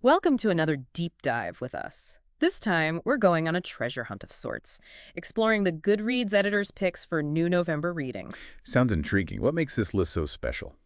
Welcome to another deep dive with us. This time, we're going on a treasure hunt of sorts, exploring the Goodreads editor's picks for new November reading. Sounds intriguing. What makes this list so special?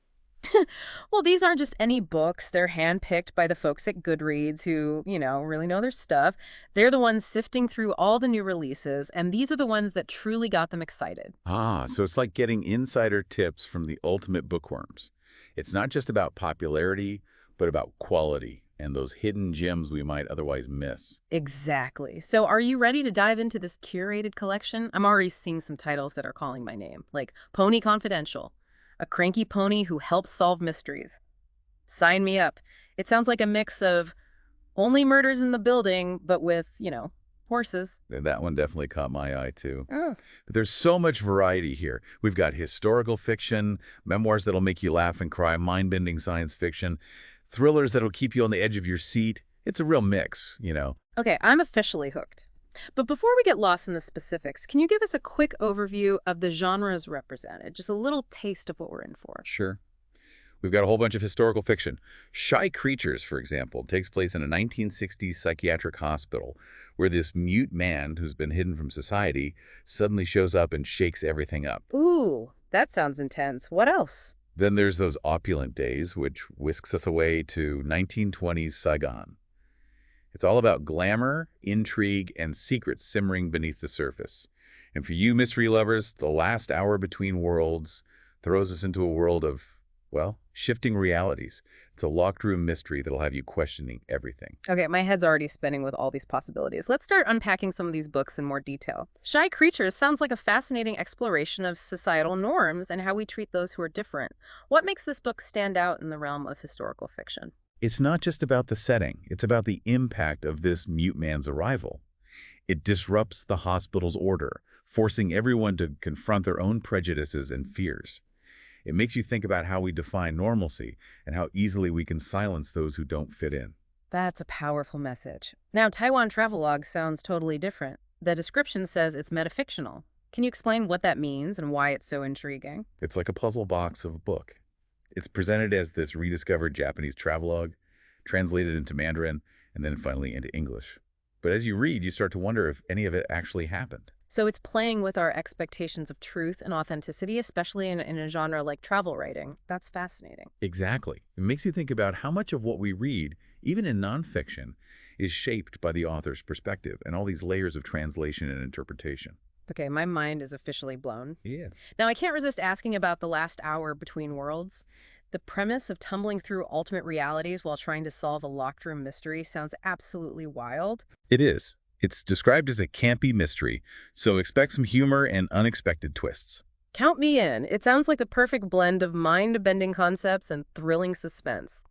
Well, these aren't just any books. They're handpicked by the folks at Goodreads who, really know their stuff. They're the ones sifting through all the new releases, and these are the ones that truly got them excited. So it's like getting insider tips from the ultimate bookworms. It's not just about popularity, but about quality and those hidden gems we might otherwise miss. Exactly. So are you ready to dive into this curated collection? I'm already seeing some titles that are calling my name, like Pony Confidential, a cranky pony who helps solve mysteries. Sign me up. It sounds like a mix of only murders in the building, but with, horses. That one definitely caught my eye, too. Oh. But there's so much variety here. We've got historical fiction, memoirs that'll make you laugh and cry, mind-bending science fiction, thrillers that'll keep you on the edge of your seat. It's a real mix. Okay, I'm officially hooked. But before we get lost in the specifics, can you give us a quick overview of the genres represented? Just a little taste of what we're in for. Sure. We've got a whole bunch of historical fiction. Shy Creatures, for example, takes place in a 1960s psychiatric hospital where this mute man who's been hidden from society suddenly shows up and shakes everything up. Ooh, that sounds intense. What else? Then there's Those Opulent Days, which whisks us away to 1920s Saigon. It's all about glamour, intrigue, and secrets simmering beneath the surface. And for you mystery lovers, The Last Hour Between Worlds throws us into a world of, well, shifting realities. It's a locked room mystery that'll have you questioning everything. Okay, my head's already spinning with all these possibilities. Let's start unpacking some of these books in more detail. Shy Creatures sounds like a fascinating exploration of societal norms and how we treat those who are different. What makes this book stand out in the realm of historical fiction? It's not just about the setting. It's about the impact of this mute man's arrival. It disrupts the hospital's order, forcing everyone to confront their own prejudices and fears. It makes you think about how we define normalcy and how easily we can silence those who don't fit in. That's a powerful message. Now, Taiwan Travelogue sounds totally different. The description says it's metafictional. Can you explain what that means and why it's so intriguing? It's like a puzzle box of a book. It's presented as this rediscovered Japanese travelogue, translated into Mandarin, and then finally into English. But as you read, you start to wonder if any of it actually happened. So it's playing with our expectations of truth and authenticity, especially in a genre like travel writing. That's fascinating. Exactly. It makes you think about how much of what we read, even in nonfiction, is shaped by the author's perspective and all these layers of translation and interpretation. Okay, my mind is officially blown. Yeah. Now, I can't resist asking about The Last Hour Between Worlds. The premise of tumbling through alternate realities while trying to solve a locked room mystery sounds absolutely wild. It is. It's described as a campy mystery, so expect some humor and unexpected twists. Count me in. It sounds like the perfect blend of mind-bending concepts and thrilling suspense.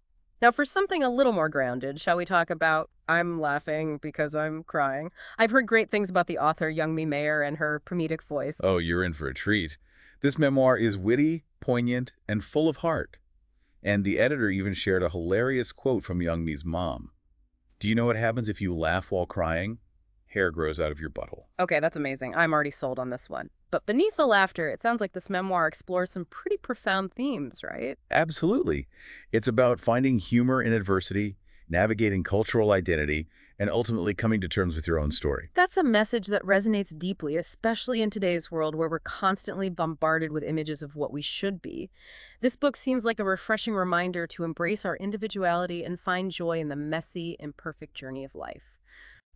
Now, for something a little more grounded, shall we talk about I'm laughing because I'm crying? I've heard great things about the author Youngmi Mayer and her comedic voice. Oh, you're in for a treat. This memoir is witty, poignant, and full of heart. And the editor even shared a hilarious quote from Youngmi's mom. Do you know what happens if you laugh while crying? Hair grows out of your butthole. Okay, that's amazing. I'm already sold on this one. But beneath the laughter, it sounds like this memoir explores some pretty profound themes, right? Absolutely. It's about finding humor in adversity, navigating cultural identity, and ultimately coming to terms with your own story. That's a message that resonates deeply, especially in today's world where we're constantly bombarded with images of what we should be. This book seems like a refreshing reminder to embrace our individuality and find joy in the messy, imperfect journey of life.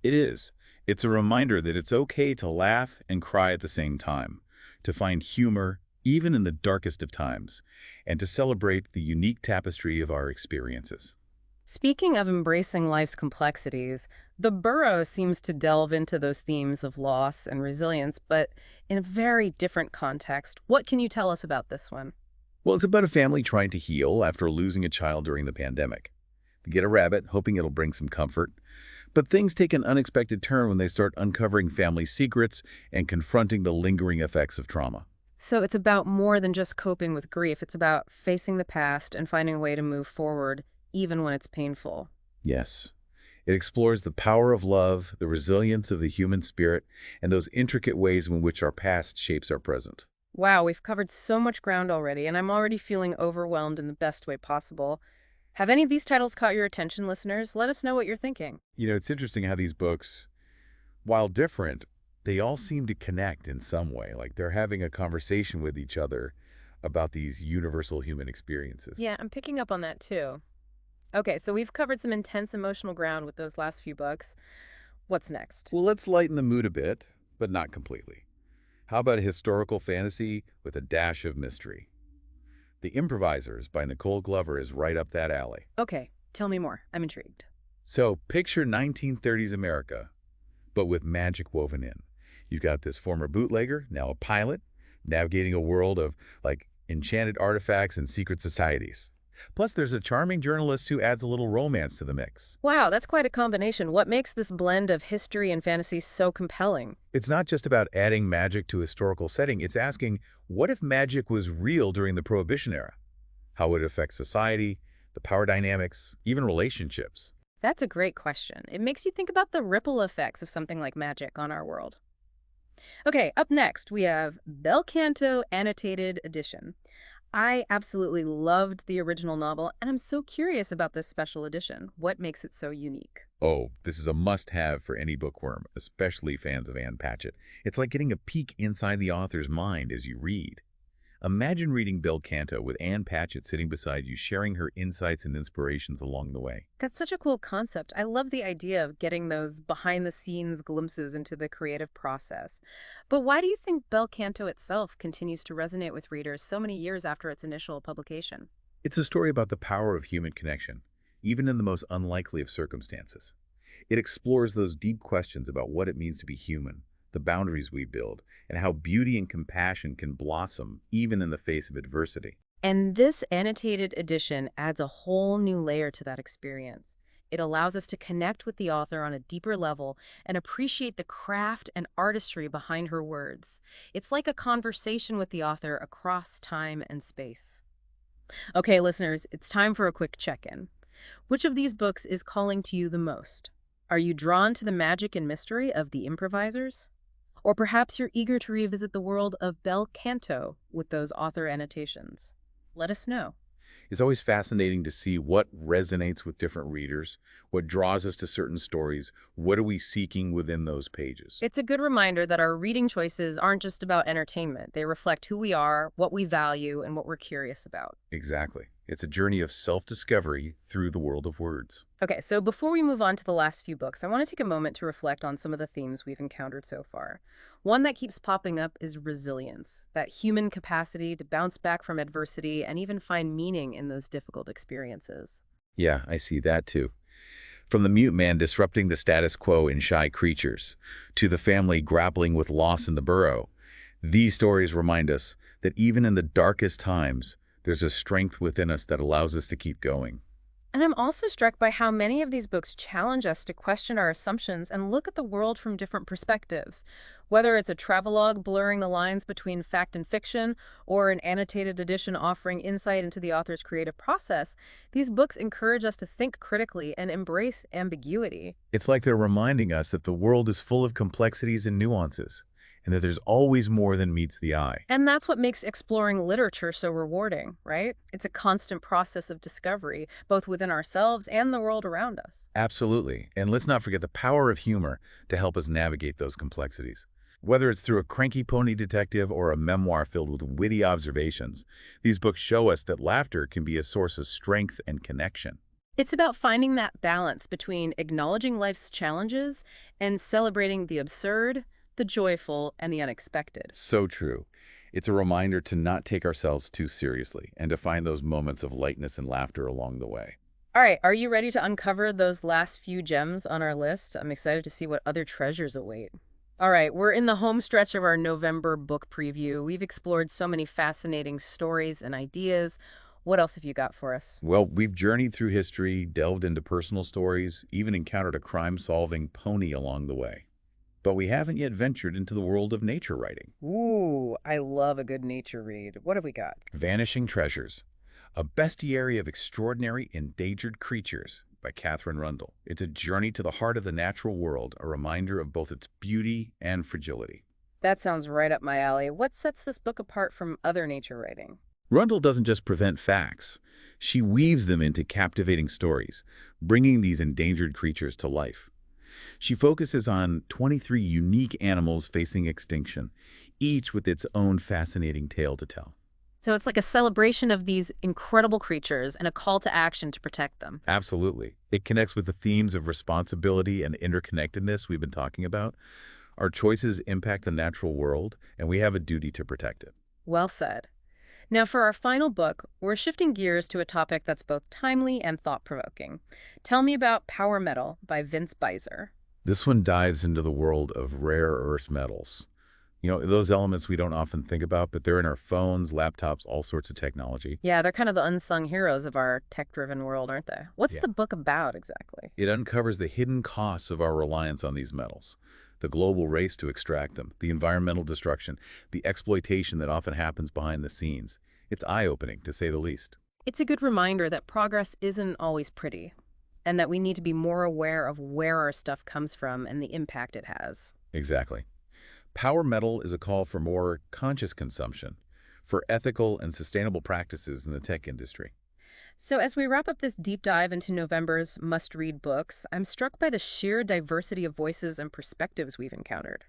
It is. It's a reminder that it's okay to laugh and cry at the same time, to find humor even in the darkest of times, and to celebrate the unique tapestry of our experiences. Speaking of embracing life's complexities, The Burrow seems to delve into those themes of loss and resilience, but in a very different context. What can you tell us about this one? Well, it's about a family trying to heal after losing a child during the pandemic. They get a rabbit, hoping it'll bring some comfort. But things take an unexpected turn when they start uncovering family secrets and confronting the lingering effects of trauma. So it's about more than just coping with grief. It's about facing the past and finding a way to move forward, even when it's painful. Yes. It explores the power of love, the resilience of the human spirit, and those intricate ways in which our past shapes our present. Wow, we've covered so much ground already, and I'm already feeling overwhelmed in the best way possible. Have any of these titles caught your attention, listeners? Let us know what you're thinking. It's interesting how these books, while different, they all seem to connect in some way. Like they're having a conversation with each other about these universal human experiences. Yeah, I'm picking up on that too. Okay, so we've covered some intense emotional ground with those last few books. What's next? Well, let's lighten the mood a bit, but not completely. How about a historical fantasy with a dash of mystery? The Improvisers by Nicole Glover is right up that alley. Okay, tell me more. I'm intrigued. So picture 1930s America, but with magic woven in. You've got this former bootlegger, now a pilot, navigating a world of, like, enchanted artifacts and secret societies. Plus, there's a charming journalist who adds a little romance to the mix. Wow, that's quite a combination. What makes this blend of history and fantasy so compelling? It's not just about adding magic to a historical setting. It's asking, what if magic was real during the Prohibition era? How would it affect society, the power dynamics, even relationships? That's a great question. It makes you think about the ripple effects of something like magic on our world. Okay, up next, we have Bel Canto Annotated Edition. I absolutely loved the original novel, and I'm so curious about this special edition. What makes it so unique? Oh, this is a must-have for any bookworm, especially fans of Anne Patchett. It's like getting a peek inside the author's mind as you read. Imagine reading Bel Canto with Anne Patchett sitting beside you, sharing her insights and inspirations along the way. That's such a cool concept. I love the idea of getting those behind-the-scenes glimpses into the creative process. But why do you think Bel Canto itself continues to resonate with readers so many years after its initial publication? It's a story about the power of human connection, even in the most unlikely of circumstances. It explores those deep questions about what it means to be human, the boundaries we build, and how beauty and compassion can blossom even in the face of adversity. And this annotated edition adds a whole new layer to that experience. It allows us to connect with the author on a deeper level and appreciate the craft and artistry behind her words. It's like a conversation with the author across time and space. Okay, listeners, it's time for a quick check-in. Which of these books is calling to you the most? Are you drawn to the magic and mystery of The Improvisers? Or perhaps you're eager to revisit the world of Bel Canto with those author annotations. Let us know. It's always fascinating to see what resonates with different readers, what draws us to certain stories, what are we seeking within those pages. It's a good reminder that our reading choices aren't just about entertainment. They reflect who we are, what we value, and what we're curious about. Exactly. It's a journey of self-discovery through the world of words. Okay, so before we move on to the last few books, I want to take a moment to reflect on some of the themes we've encountered so far. One that keeps popping up is resilience, that human capacity to bounce back from adversity and even find meaning in those difficult experiences. Yeah, I see that too. From the mute man disrupting the status quo in Shy Creatures, to the family grappling with loss in the burrow, these stories remind us that even in the darkest times, there's a strength within us that allows us to keep going. And I'm also struck by how many of these books challenge us to question our assumptions and look at the world from different perspectives. Whether it's a travelogue blurring the lines between fact and fiction, or an annotated edition offering insight into the author's creative process, these books encourage us to think critically and embrace ambiguity. It's like they're reminding us that the world is full of complexities and nuances, and that there's always more than meets the eye. And that's what makes exploring literature so rewarding, right? It's a constant process of discovery, both within ourselves and the world around us. Absolutely. And let's not forget the power of humor to help us navigate those complexities. Whether it's through a cranky pony detective or a memoir filled with witty observations, these books show us that laughter can be a source of strength and connection. It's about finding that balance between acknowledging life's challenges and celebrating the absurd, the joyful, and the unexpected. So true. It's a reminder to not take ourselves too seriously and to find those moments of lightness and laughter along the way. All right, are you ready to uncover those last few gems on our list? I'm excited to see what other treasures await. All right, we're in the home stretch of our November book preview. We've explored so many fascinating stories and ideas. What else have you got for us? Well, we've journeyed through history, delved into personal stories, even encountered a crime-solving pony along the way. But we haven't yet ventured into the world of nature writing. Ooh, I love a good nature read. What have we got? Vanishing Treasures, a bestiary of extraordinary endangered creatures by Catherine Rundle. It's a journey to the heart of the natural world, a reminder of both its beauty and fragility. That sounds right up my alley. What sets this book apart from other nature writing? Rundle doesn't just prevent facts. She weaves them into captivating stories, bringing these endangered creatures to life. She focuses on 23 unique animals facing extinction, each with its own fascinating tale to tell. So it's like a celebration of these incredible creatures and a call to action to protect them. Absolutely. It connects with the themes of responsibility and interconnectedness we've been talking about. Our choices impact the natural world, and we have a duty to protect it. Well said. Now, for our final book, we're shifting gears to a topic that's both timely and thought-provoking. Tell me about Power Metal by Vince Beiser. This one dives into the world of rare earth metals. Those elements we don't often think about, but they're in our phones, laptops, all sorts of technology. Yeah, they're kind of the unsung heroes of our tech-driven world, aren't they? What's Yeah. the book about exactly? It uncovers the hidden costs of our reliance on these metals, the global race to extract them, the environmental destruction, the exploitation that often happens behind the scenes. It's eye-opening, to say the least. It's a good reminder that progress isn't always pretty, and that we need to be more aware of where our stuff comes from and the impact it has. Exactly. Power Metal is a call for more conscious consumption, for ethical and sustainable practices in the tech industry. So as we wrap up this deep dive into November's must-read books, I'm struck by the sheer diversity of voices and perspectives we've encountered.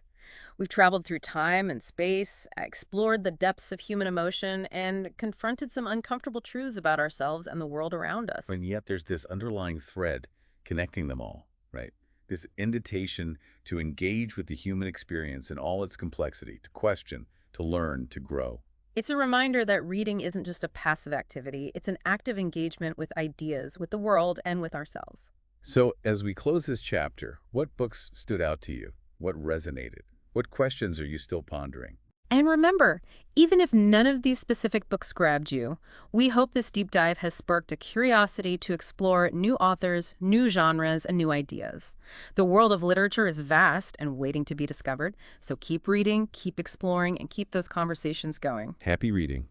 We've traveled through time and space, explored the depths of human emotion, and confronted some uncomfortable truths about ourselves and the world around us. And yet there's this underlying thread connecting them all, right? This invitation to engage with the human experience in all its complexity, to question, to learn, to grow. It's a reminder that reading isn't just a passive activity, it's an active engagement with ideas, with the world, and with ourselves. So as we close this chapter, what books stood out to you? What resonated? What questions are you still pondering? And remember, even if none of these specific books grabbed you, we hope this deep dive has sparked a curiosity to explore new authors, new genres, and new ideas. The world of literature is vast and waiting to be discovered, so keep reading, keep exploring, and keep those conversations going. Happy reading.